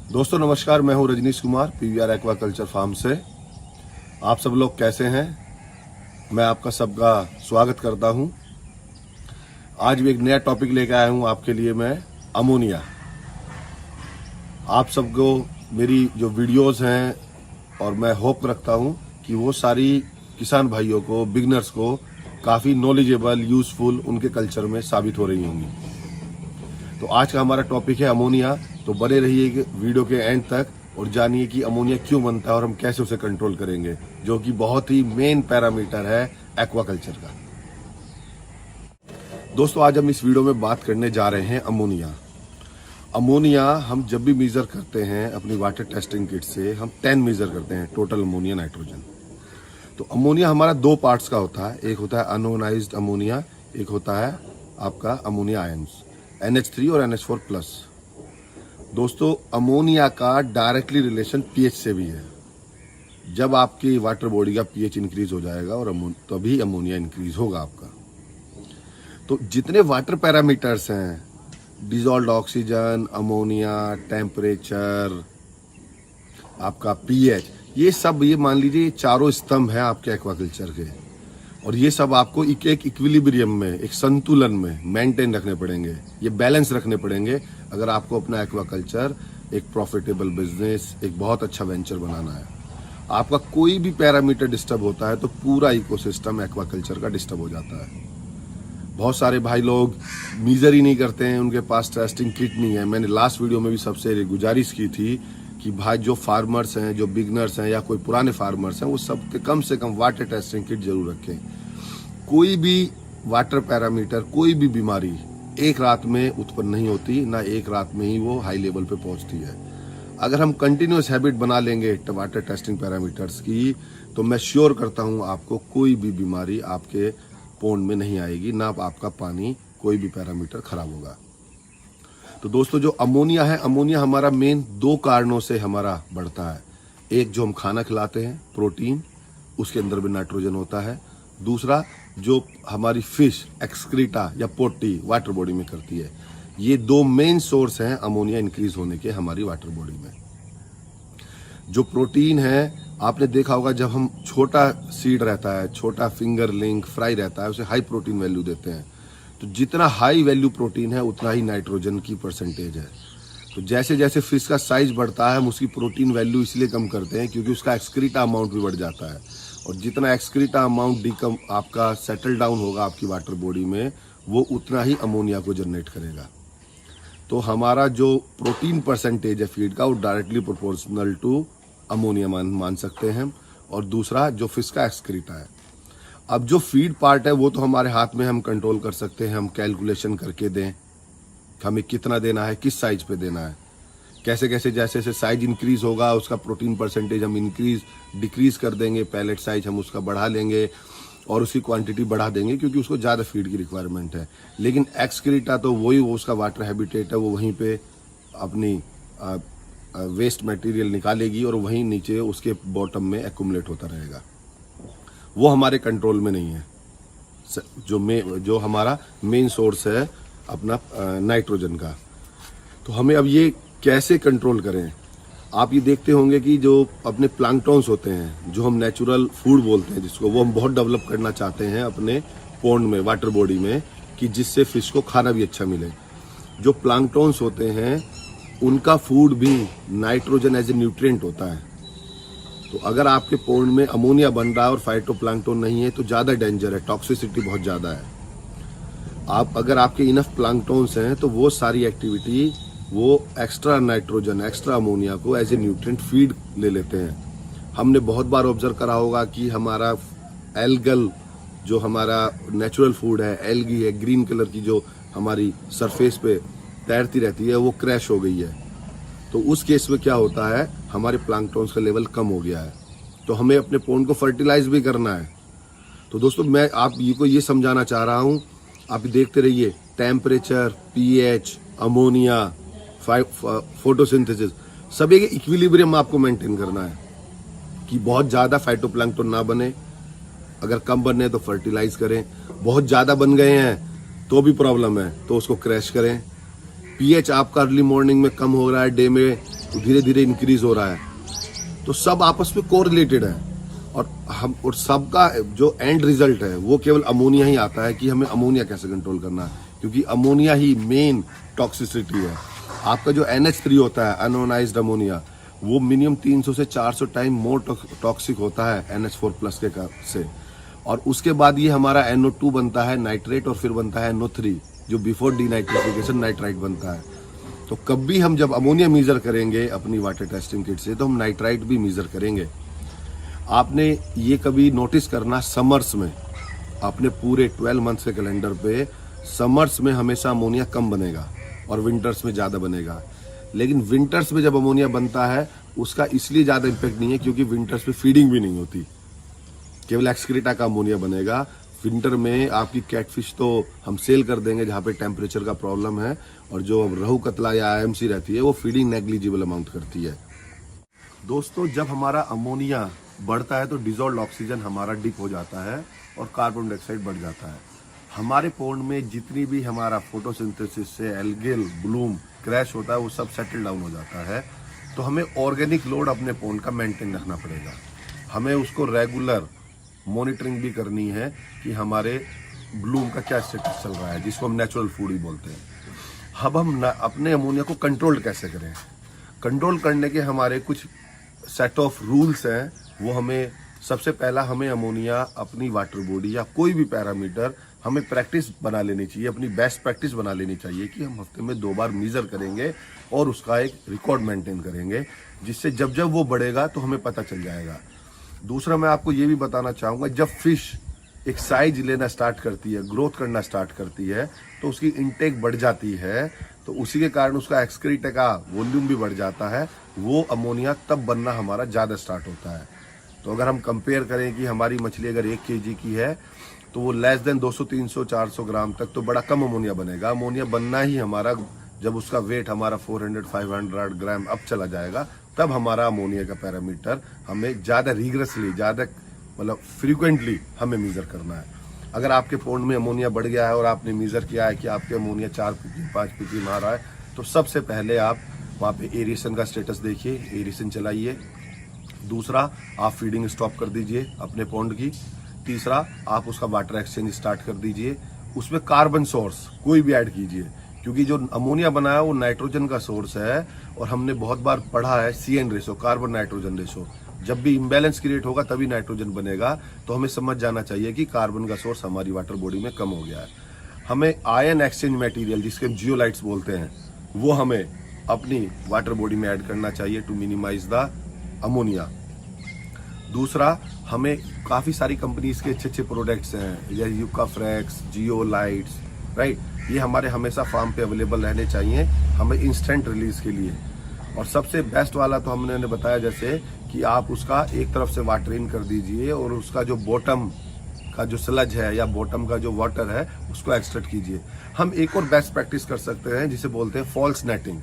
दोस्तों नमस्कार, मैं हूं Rajneesh Kumar PVR aquaculture farm से। आप सब लोग कैसे हैं? मैं आपका सबका स्वागत करता हूं। आज भी एक नया टॉपिक लेकर आया हूं आपके लिए मैं, अमोनिया। आप सबको मेरी जो वीडियोस हैं और मैं होप रखता हूं कि वो सारी किसान भाइयों को, बिगनर्स को काफ़ी नॉलेजेबल, यूजफुल उनके कल्चर में साबित हो रही होंगी। तो आज का हमारा टॉपिक है अमोनिया। तो बने रहिए वीडियो के एंड तक और जानिए कि अमोनिया क्यों बनता है और हम कैसे उसे कंट्रोल करेंगे, जो कि बहुत ही मेन पैरामीटर है एक्वाकल्चर का। दोस्तों आज हम इस वीडियो में बात करने जा रहे हैं अमोनिया। अमोनिया हम जब भी मेजर करते हैं अपनी वाटर टेस्टिंग किट से, हम 10 मेजर करते हैं टोटल अमोनिया नाइट्रोजन। तो अमोनिया हमारा दो पार्ट्स का होता है, एक होता है अनोनाइज्ड अमोनिया, एक होता है आपका अमोनिया आयंस NH3 और NH4+। दोस्तों अमोनिया का डायरेक्टली रिलेशन पीएच से भी है। जब आपकी वाटर बॉडी का पीएच इंक्रीज हो जाएगा और तभी अमोनिया इंक्रीज होगा आपका। तो जितने वाटर पैरामीटर्स हैं, डिजॉल्व्ड ऑक्सीजन, अमोनिया, टेम्परेचर, आपका पीएच, ये सब ये मान लीजिए चारों स्तंभ हैं आपके एक्वाकल्चर के, और ये सब आपको एक इक्विलिब्रियम में, एक संतुलन में मेंटेन रखने पड़ेंगे, ये बैलेंस रखने पड़ेंगे अगर आपको अपना एक्वाकल्चर एक प्रॉफिटेबल बिजनेस, एक बहुत अच्छा वेंचर बनाना है। आपका कोई भी पैरामीटर डिस्टर्ब होता है तो पूरा इकोसिस्टम एक्वाकल्चर का डिस्टर्ब हो जाता है। बहुत सारे भाई लोग मीजर ही नहीं करते हैं, उनके पास टेस्टिंग किट नहीं है। मैंने लास्ट वीडियो में भी सबसे गुजारिश की थी कि भाई जो फार्मर्स हैं, जो बिगनर्स हैं या कोई पुराने फार्मर्स हैं, वो सब कम से कम वाटर टेस्टिंग किट जरूर रखें। कोई भी वाटर पैरामीटर, कोई भी बीमारी एक रात में उत्पन्न नहीं होती, ना एक रात में ही वो हाई लेवल पे पहुंचती है। अगर हम कंटिन्यूस हैबिट बना लेंगे वाटर टेस्टिंग पैरामीटर्स की, तो मैं श्योर करता हूं आपको कोई भी बीमारी आपके पोंड में नहीं आएगी, ना आपका पानी कोई भी पैरामीटर खराब होगा। तो दोस्तों जो अमोनिया है, अमोनिया हमारा मेन दो कारणों से हमारा बढ़ता है। एक, जो हम खाना खिलाते हैं, प्रोटीन, उसके अंदर भी नाइट्रोजन होता है। दूसरा, जो हमारी फिश एक्सक्रीटा या पोटी वाटर बॉडी में करती है। ये दो मेन सोर्स हैं अमोनिया इंक्रीज होने के हमारी वाटर बॉडी में। जो प्रोटीन है, आपने देखा होगा जब हम छोटा सीड रहता है, छोटा फिंगरलिंग फ्राई रहता है, उसे हाई प्रोटीन वैल्यू देते हैं। तो जितना हाई वैल्यू प्रोटीन है उतना ही नाइट्रोजन की परसेंटेज है। तो जैसे जैसे फिश का साइज बढ़ता है, हम उसकी प्रोटीन वैल्यू इसलिए कम करते हैं क्योंकि उसका एक्सक्रीटा अमाउंट भी बढ़ जाता है। और जितना एक्सक्रीटा अमाउंट आपका सेटल डाउन होगा आपकी वाटर बॉडी में, वो उतना ही अमोनिया को जनरेट करेगा। तो हमारा जो प्रोटीन परसेंटेज है फीड का, वो डायरेक्टली प्रोपोर्शनल टू अमोनिया मान सकते हैं। और दूसरा जो फिश का एक्सक्रीटा है। अब जो फीड पार्ट है वो तो हमारे हाथ में, हम कंट्रोल कर सकते हैं, हम कैलकुलेशन करके दें हमें कितना देना है, किस साइज पे देना है, कैसे कैसे जैसे जैसे साइज इंक्रीज होगा उसका प्रोटीन परसेंटेज हम डिक्रीज कर देंगे, पैलेट साइज हम उसका बढ़ा लेंगे और उसकी क्वांटिटी बढ़ा देंगे क्योंकि उसको ज़्यादा फीड की रिक्वायरमेंट है। लेकिन एक्सक्रीटा तो वही, वो उसका वाटर हैबिटेट है, वो वहीं पे अपनी वेस्ट मटेरियल निकालेगी और वहीं नीचे उसके बॉटम में एक्यूमुलेट होता रहेगा। वो हमारे कंट्रोल में नहीं है। जो हमारा मेन सोर्स है अपना नाइट्रोजन का। तो हमें अब ये कैसे कंट्रोल करें? आप ये देखते होंगे कि जो अपने प्लैंकटॉन्स होते हैं, जो हम नेचुरल फूड बोलते हैं जिसको, वो हम बहुत डेवलप करना चाहते हैं अपने पोंड में, वाटर बॉडी में, कि जिससे फिश को खाना भी अच्छा मिले। जो प्लैंकटॉन्स होते हैं उनका फूड भी नाइट्रोजन एज ए न्यूट्रिएंट होता है। तो अगर आपके पोंड में अमोनिया बन रहा है और फाइटोप्लैंक्टन नहीं है तो ज़्यादा डेंजर है, टॉक्सिसिटी बहुत ज़्यादा है। अगर आपके इनफ प्लैंकटॉन्स हैं तो वो सारी एक्टिविटी, वो एक्स्ट्रा नाइट्रोजन, एक्स्ट्रा अमोनिया को एज ए न्यूट्रिएंट फीड ले लेते हैं। हमने बहुत बार ऑब्जर्व करा होगा कि हमारा एल्गल, जो हमारा नेचुरल फूड है, एल्गी है, ग्रीन कलर की जो हमारी सरफेस पे तैरती रहती है, वो क्रैश हो गई है। तो उस केस में क्या होता है, हमारे प्लैंकटॉन्स का लेवल कम हो गया है। तो हमें अपने पोंड को फर्टिलाइज भी करना है। तो दोस्तों मैं आप ये समझाना चाह रहा हूँ, आप देखते रहिए, टेम्परेचर, पीएच, अमोनिया, फोटोसिंथेसिस, सब एक इक्विलिब्रियम आपको मेंटेन करना है कि बहुत ज़्यादा फाइटोप्लैंक्टन ना बने। अगर कम बने तो फर्टिलाइज करें, बहुत ज़्यादा बन गए हैं तो भी प्रॉब्लम है तो उसको क्रैश करें। पीएच आपका अर्ली मॉर्निंग में कम हो रहा है, डे में तो धीरे धीरे इंक्रीज हो रहा है। तो सब आपस में कोरिलेटेड है और सबका जो एंड रिजल्ट है वो केवल अमोनिया ही आता है कि हमें अमोनिया कैसे कंट्रोल करना है, क्योंकि अमोनिया ही मेन टॉक्सिसिटी है। आपका जो NH3 होता है, अनोनाइज्ड अमोनिया, वो मिनिमम 300 से 400 टाइम मोर टॉक्सिक होता है NH4+ के से। और उसके बाद ये हमारा NO2 बनता है नाइट्रेट, और फिर बनता है NO3 जो बिफोर डीनाइट्रिफिकेशन नाइट्राइट बनता है। तो कभी हम जब अमोनिया मेजर करेंगे अपनी वाटर टेस्टिंग किट से, तो हम नाइट्राइट भी मेजर करेंगे। आपने ये कभी नोटिस करना, समर्स में अपने पूरे 12 मंथ्स के कैलेंडर पे समर्स में हमेशा अमोनिया कम बनेगा और विंटर्स में ज़्यादा बनेगा। लेकिन विंटर्स में जब अमोनिया बनता है उसका इसलिए ज़्यादा इम्पैक्ट नहीं है क्योंकि विंटर्स में फीडिंग भी नहीं होती, केवल एक्सक्रीटा का अमोनिया बनेगा। विंटर में आपकी कैटफिश तो हम सेल कर देंगे जहाँ पे टेम्परेचर का प्रॉब्लम है, और जो रहू कतला या IMC रहती है वो फीडिंग नेग्लिजिबल अमाउंट करती है। दोस्तों, जब हमारा अमोनिया बढ़ता है तो डिजॉल्व ऑक्सीजन हमारा डिप हो जाता है और कार्बन डाइऑक्साइड बढ़ जाता है। हमारे पोन्ड में जितनी भी हमारा फोटोसिंथेसिस से एल्गेल ब्लूम क्रैश होता है वो सब सेटल डाउन हो जाता है। तो हमें ऑर्गेनिक लोड अपने पोन्ड का मेंटेन रखना पड़ेगा। हमें उसको रेगुलर मॉनिटरिंग भी करनी है कि हमारे ब्लूम का क्या स्टेटस चल रहा है, जिसको हम नेचुरल फूड ही बोलते हैं। अब हम अपने अमोनिया को कंट्रोल कैसे करें? कंट्रोल करने के हमारे कुछ सेट ऑफ रूल्स हैं। वो हमें सबसे पहला, हमें अमोनिया अपनी वाटर बॉडी या कोई भी पैरामीटर हमें प्रैक्टिस बना लेनी चाहिए, अपनी बेस्ट प्रैक्टिस बना लेनी चाहिए कि हम हफ्ते में 2 बार मेजर करेंगे और उसका एक रिकॉर्ड मेंटेन करेंगे, जिससे जब जब वो बढ़ेगा तो हमें पता चल जाएगा। दूसरा, मैं आपको ये भी बताना चाहूँगा, जब फिश एक साइज लेना स्टार्ट करती है, ग्रोथ करना स्टार्ट करती है, तो उसकी इनटेक बढ़ जाती है, तो उसी के कारण उसका एक्सक्रीटा का वॉल्यूम भी बढ़ जाता है। वो अमोनिया तब बनना हमारा ज़्यादा स्टार्ट होता है। तो अगर हम कंपेयर करें कि हमारी मछली अगर 1 kg की है तो वो लेस देन 200, 300, 400 ग्राम तक तो बड़ा कम अमोनिया बनेगा। अमोनिया बनना ही हमारा, जब उसका वेट हमारा 400, 500 ग्राम अब चला जाएगा, तब हमारा अमोनिया का पैरामीटर हमें ज़्यादा रिग्रेसली, ज़्यादा मतलब फ्रीक्वेंटली हमें मेजर करना है। अगर आपके पोन्ड में अमोनिया बढ़ गया है और आपने मेजर किया है कि आपके अमोनिया 4 ppm 5 ppm आ रहा है, तो सबसे पहले आप वहाँ पे एरिएशन का स्टेटस देखिए, एरिएशन चलाइए। दूसरा, आप फीडिंग स्टॉप कर दीजिए अपने पोन्ड की। तीसरा, आप उसका वाटर एक्सचेंज स्टार्ट कर दीजिए। उसमें कार्बन सोर्स कोई भी ऐड कीजिए, क्योंकि जो अमोनिया बना है वो नाइट्रोजन का सोर्स है, और हमने बहुत बार पढ़ा है CN ratio, carbon nitrogen ratio. जब भी इम्बैलेंस क्रिएट होगा तभी नाइट्रोजन बनेगा। तो हमें समझ जाना चाहिए कि कार्बन का सोर्स हमारी वाटर बॉडी में कम हो गया है। हमें आयन एक्सचेंज मटेरियल, जिसके हम जियोलाइट्स बोलते हैं, वो हमें अपनी वाटर बॉडी में ऐड करना चाहिए टू मिनिमाइज द अमोनिया। दूसरा, हमें काफ़ी सारी कंपनीज के अच्छे अच्छे प्रोडक्ट्स हैं, जैसे यूकाफ्रेक्स, जियोलाइट्स, राइट, ये हमारे हमेशा फार्म पे अवेलेबल रहने चाहिए हमें इंस्टेंट रिलीज के लिए। और सबसे बेस्ट वाला तो हमने बताया जैसे कि आप उसका एक तरफ से वाटर इन कर दीजिए और उसका जो बॉटम का जो स्लज है या बॉटम का जो वाटर है उसको एक्सट्रैक्ट कीजिए। हम एक और बेस्ट प्रैक्टिस कर सकते हैं जिसे बोलते हैं फॉल्स नेटिंग।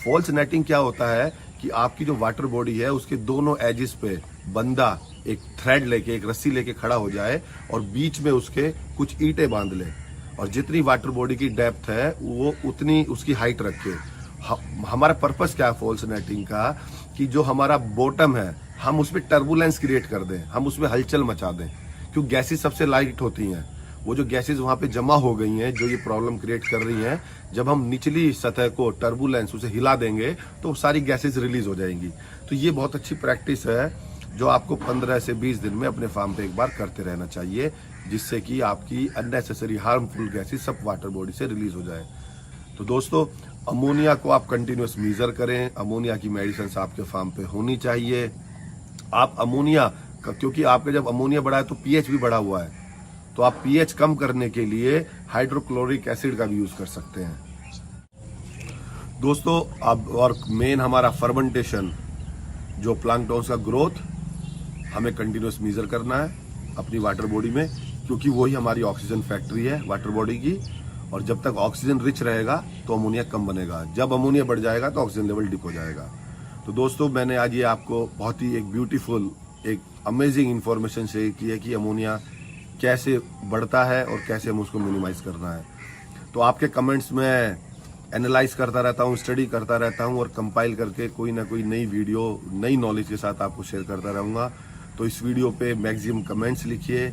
फॉल्स नेटिंग क्या होता है कि आपकी जो वाटर बॉडी है उसके दोनों एजेस पे बंदा एक थ्रेड लेके, एक रस्सी लेके खड़ा हो जाए और बीच में उसके कुछ ईंटें बांध ले, और जितनी वाटर बॉडी की डेप्थ है वो उतनी उसकी हाइट रखे। हमारा पर्पस क्या है फॉल्स नेटिंग का, कि जो हमारा बॉटम है हम उसमें टर्बुलेंस क्रिएट कर दें, हम उसमें हलचल मचा दें, क्योंकि गैसेस सबसे लाइट होती हैं। वो जो गैसेस वहाँ पे जमा हो गई हैं जो ये प्रॉब्लम क्रिएट कर रही हैं, जब हम निचली सतह को टर्बुलेंस उसे हिला देंगे तो सारी गैसेस रिलीज हो जाएंगी। तो ये बहुत अच्छी प्रैक्टिस है जो आपको 15 से 20 दिन में अपने फार्म पे एक बार करते रहना चाहिए, जिससे कि आपकी अननेसेसरी हार्मफुल गैसेस सब वाटर बॉडी से रिलीज हो जाए। तो दोस्तों, अमोनिया को आप कंटिन्यूस मेजर करें। अमोनिया की मेडिसिन आपके फार्म पे होनी चाहिए। आप अमोनिया, क्योंकि आपका जब अमोनिया बढ़ा है तो पीएच भी बढ़ा हुआ है, तो आप पीएच कम करने के लिए हाइड्रोक्लोरिक एसिड का भी यूज कर सकते हैं दोस्तों। अब और मेन हमारा फर्मेंटेशन, जो प्लांक्टॉन्स का ग्रोथ हमें कंटिन्यूस मेजर करना है अपनी वाटर बॉडी में, क्योंकि वही हमारी ऑक्सीजन फैक्ट्री है वाटर बॉडी की। और जब तक ऑक्सीजन रिच रहेगा तो अमोनिया कम बनेगा, जब अमोनिया बढ़ जाएगा तो ऑक्सीजन लेवल डिप हो जाएगा। तो दोस्तों, मैंने आज ये आपको बहुत ही एक ब्यूटीफुल, एक अमेजिंग इंफॉर्मेशन शेयर की है कि अमोनिया कैसे बढ़ता है और कैसे हम उसको मिनिमाइज करना है। तो आपके कमेंट्स में एनालाइज करता रहता हूँ, स्टडी करता रहता हूँ और कंपाइल करके कोई ना कोई नई वीडियो, नई नॉलेज के साथ आपको शेयर करता रहूँगा। तो इस वीडियो पे मैक्सिमम कमेंट्स लिखिए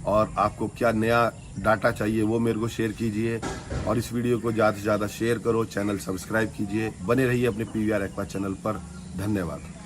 और आपको क्या नया डाटा चाहिए वो मेरे को शेयर कीजिए, और इस वीडियो को ज़्यादा से ज़्यादा शेयर करो, चैनल सब्सक्राइब कीजिए, बने रहिए अपने PVR एक्वा चैनल पर। धन्यवाद।